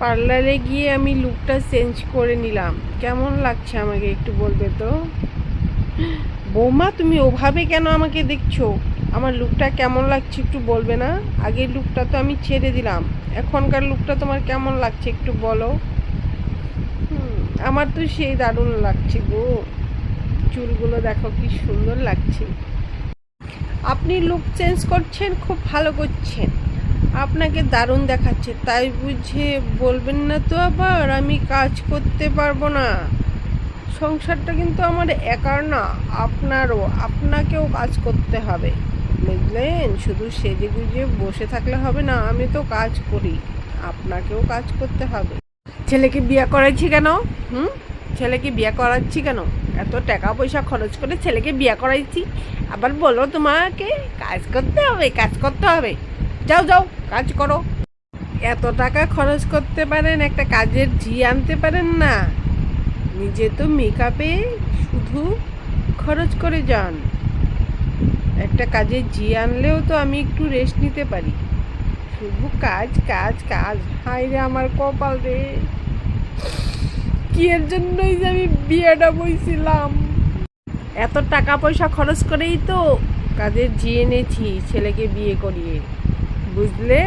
পার্লারে গিয়ে আমি লুকটা চেঞ্জ করে নিলাম। কেমন লাগছে আমাকে একটু বলবে তো? বৌমা, তুমি ওভাবে কেন আমাকে দেখছো? আমার লুকটা কেমন লাগছে একটু বলবে না? আগের লুকটা তো আমি ছেড়ে দিলাম, এখনকার লুকটা তোমার কেমন লাগছে একটু বলো। আমার তো সেই দারুণ লাগছে গো। চুলগুলো দেখো কি সুন্দর লাগছে। আপনি লুক চেঞ্জ করছেন, খুব ভালো করছেন, আপনাকে দারুণ দেখাচ্ছে, তাই বুঝে বলবেন না তো আবার আমি কাজ করতে পারবো না। সংসারটা কিন্তু আমার একার না, আপনারও, আপনাকেও কাজ করতে হবে, বুঝলেন? শুধু সেজে গুজে বসে থাকলে হবে না, আমি তো কাজ করি, আপনাকেও কাজ করতে হবে। ছেলেকে বিয়ে করাচ্ছি কেন? ছেলেকে বিয়ে করাচ্ছি কেন? এত টাকা পয়সা খরচ করে ছেলেকে বিয়ে করাইছি, আবার বলো তোমাকে কাজ করতে হবে, কাজ করতে হবে। যাও যাও, কাজ করো। এত টাকা খরচ করতে পারেন, একটা কাজের ঝি আনতে পারেন না? নিজে তো মেকআপে শুধু খরচ করে যান, একটা কাজের ঝি আনলেও তো আমি একটু রেস্ট নিতে পারি। শুধু কাজ কাজ কাজ, হায় রে আমার কপাল রে। কি এর জন্যই যে আমি বিয়েটা বইছিলাম। এত টাকা পয়সা খরচ করেই তো কাজের ঝি এনেছি ছেলেকে বিয়ে করিয়ে, বুঝলে?